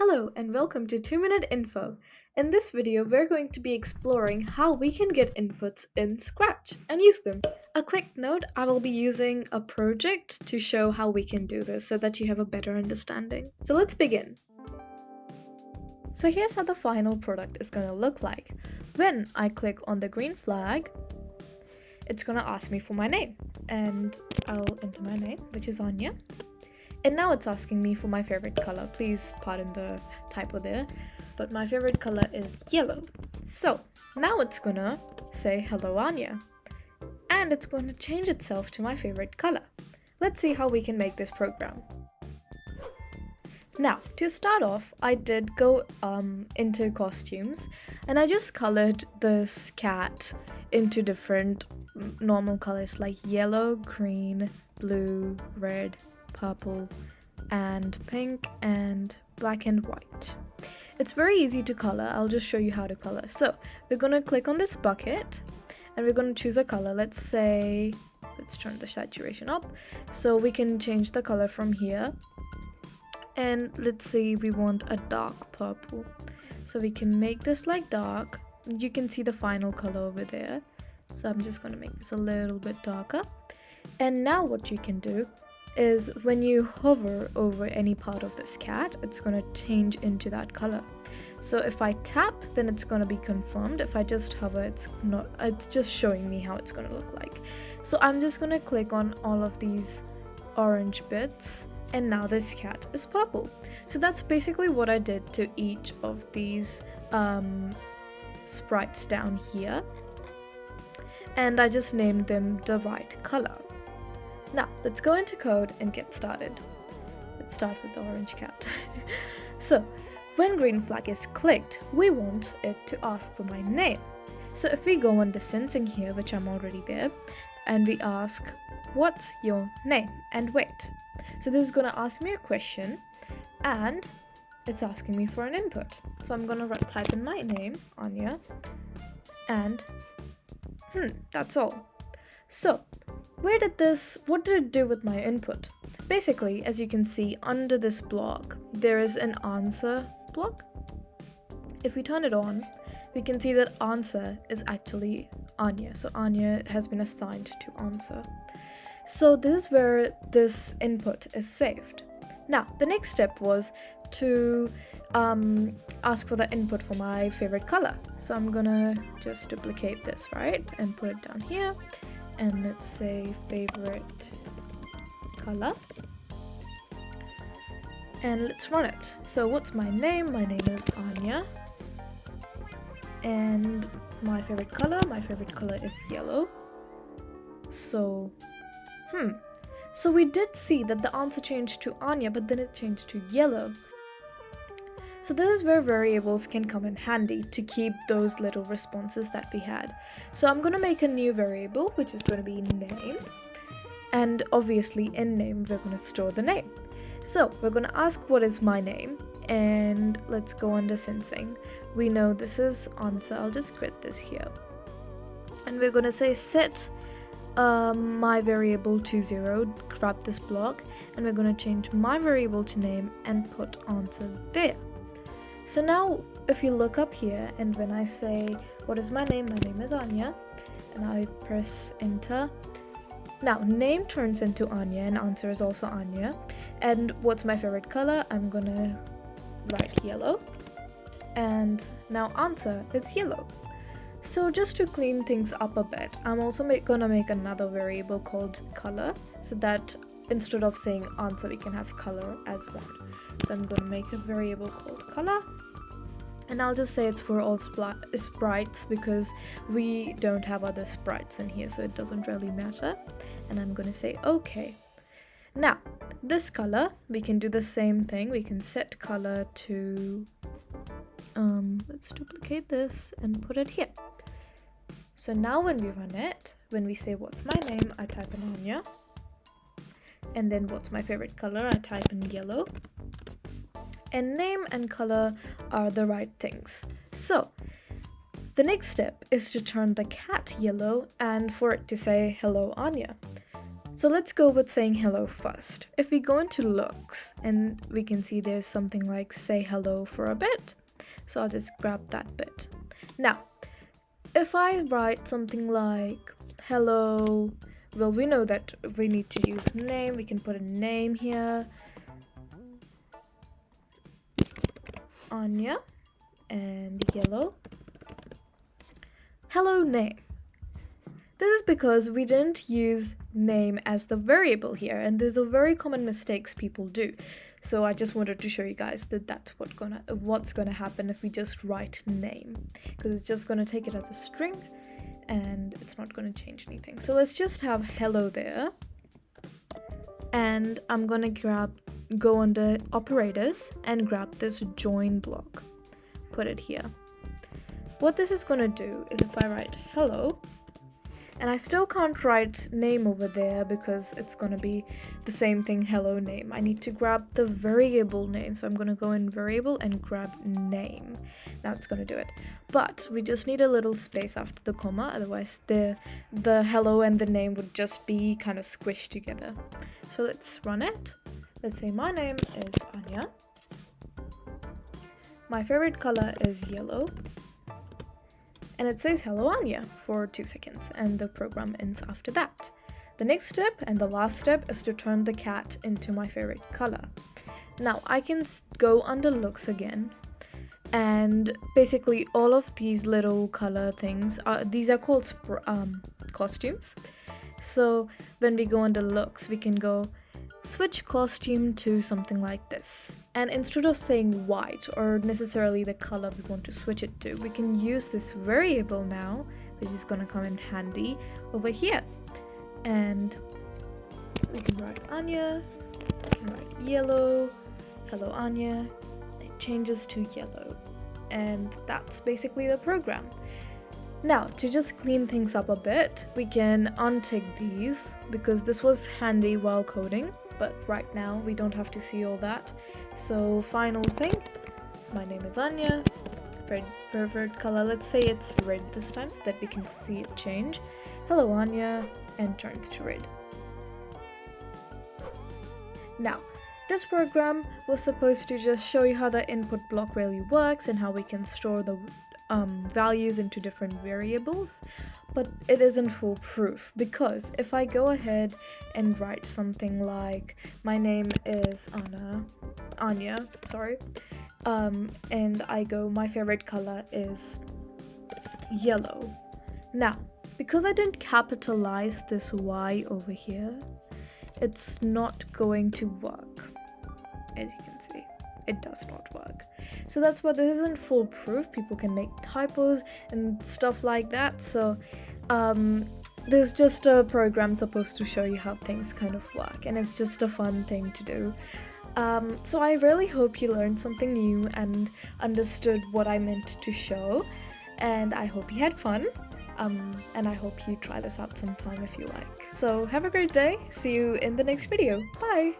Hello and welcome to 2 Minute Info. In this video, we're going to be exploring how we can get inputs in Scratch and use them. A quick note, I will be using a project to show how we can do this so that you have a better understanding. So let's begin. So here's how the final product is going to look like. When I click on the green flag, it's going to ask me for my name, and I'll enter my name, which is Anya. And now it's asking me for my favorite color. Please pardon the typo there, but my favorite color is yellow. So now it's gonna say hello Anya, and it's going to change itself to my favorite color. Let's see how we can make this program. Now, to start off, I did go into costumes, and I just colored this cat into different normal colors like yellow, green, blue, red, purple, and pink, and black and white. It's very easy to color. I'll just show you how to color. So we're gonna click on this bucket and we're gonna choose a color. Let's turn the saturation up so we can change the color from here. And let's say we want a dark purple, so we can make this like dark. You can see the final color over there, so I'm just gonna make this a little bit darker. And now what you can do is when you hover over any part of this cat, it's going to change into that color. So if I tap, then it's going to be confirmed. If I just hover, it's just showing me how it's going to look like. So I'm just going to click on all of these orange bits, and now this cat is purple. So that's basically what I did to each of these sprites down here, and I just named them the right color. Now, let's go into code and get started. Let's start with the orange cat. So, when green flag is clicked, we want it to ask for my name. So if we go under sensing here, which I'm already there, and we ask, what's your name? And wait. So this is going to ask me a question, and it's asking me for an input. So I'm going to type in my name, Anya, and that's all. So, what did it do with my input? Basically, as you can see under this block, there is an answer block. If we turn it on, we can see that answer is actually Anya. So Anya has been assigned to answer. So this is where this input is saved. Now, the next step was to ask for the input for my favorite color. So I'm gonna just duplicate this, right? And put it down here. And let's say favorite color, and let's run it. So what's my name? My name is Anya, and my favorite color is yellow. So so we did see that the answer changed to Anya, but then it changed to yellow. So this is where variables can come in handy to keep those little responses that we had. So I'm going to make a new variable, which is going to be name. And obviously in name, we're going to store the name. So we're going to ask what is my name, and let's go under sensing. We know this is answer. I'll just quit this here. And we're going to say set my variable to 0, grab this block, and we're going to change my variable to name and put answer there. So now if you look up here, and when I say what is my name is Anya, and I press enter, now name turns into Anya and answer is also Anya. And what's my favorite color? I'm gonna write yellow, and now answer is yellow. So just to clean things up a bit, I'm also gonna make another variable called color, so that instead of saying answer, we can have color as well. So I'm going to make a variable called color, and I'll just say it's for all sprites because we don't have other sprites in here, so it doesn't really matter. And I'm going to say okay. Now, this color, we can do the same thing. We can set color to, let's duplicate this and put it here. So now when we run it, when we say what's my name, I type in Anya. And then what's my favorite color, I type in yellow. And name and color are the right things. So the next step is to turn the cat yellow and for it to say hello Anya. So let's go with saying hello first. If we go into looks, and we can see there's something like say hello for a bit. So I'll just grab that bit. Now, if I write something like hello, well, we know that we need to use name. We can put a name here. Anya, and yellow. Hello name. This is because we didn't use name as the variable here, and there's a very common mistakes people do. So I just wanted to show you guys that that's what's gonna happen if we just write name, because it's just gonna take it as a string and it's not gonna change anything. So let's just have hello there, and I'm gonna go under operators and grab this join block, put it here. What this is gonna do is if I write hello, and I still can't write name over there because it's gonna be the same thing, hello name. I need to grab the variable name, so I'm gonna go in variable and grab name. Now it's gonna do it, but we just need a little space after the comma, otherwise the hello and the name would just be kind of squished together. So let's run it. Let's say my name is Anya. My favorite color is yellow. And it says hello Anya for 2 seconds, and the program ends after that. The next step and the last step is to turn the cat into my favorite color. Now I can go under looks again, and basically all of these little color things these are called costumes. So when we go under looks, we can go switch costume to something like this. And instead of saying white or necessarily the color we want to switch it to, we can use this variable now, which is going to come in handy over here. And we can write Anya, we can write yellow, hello Anya, it changes to yellow. And that's basically the program. Now, to just clean things up a bit, we can untick these because this was handy while coding, but right now we don't have to see all that. So final thing, my name is Anya, favorite color, let's say it's red this time so that we can see it change. Hello Anya, and turns to red. Now, this program was supposed to just show you how the input block really works and how we can store the values into different variables, but it isn't foolproof, because if I go ahead and write something like my name is Anya, and I go my favorite color is yellow. Now, because I didn't capitalize this Y over here, it's not going to work. As you can see, it does not work. So that's why this isn't foolproof. People can make typos and stuff like that. So there's just a program supposed to show you how things kind of work, and it's just a fun thing to do. So I really hope you learned something new and understood what I meant to show, and I hope you had fun. And I hope you try this out sometime if you like. So have a great day. See you in the next video. Bye!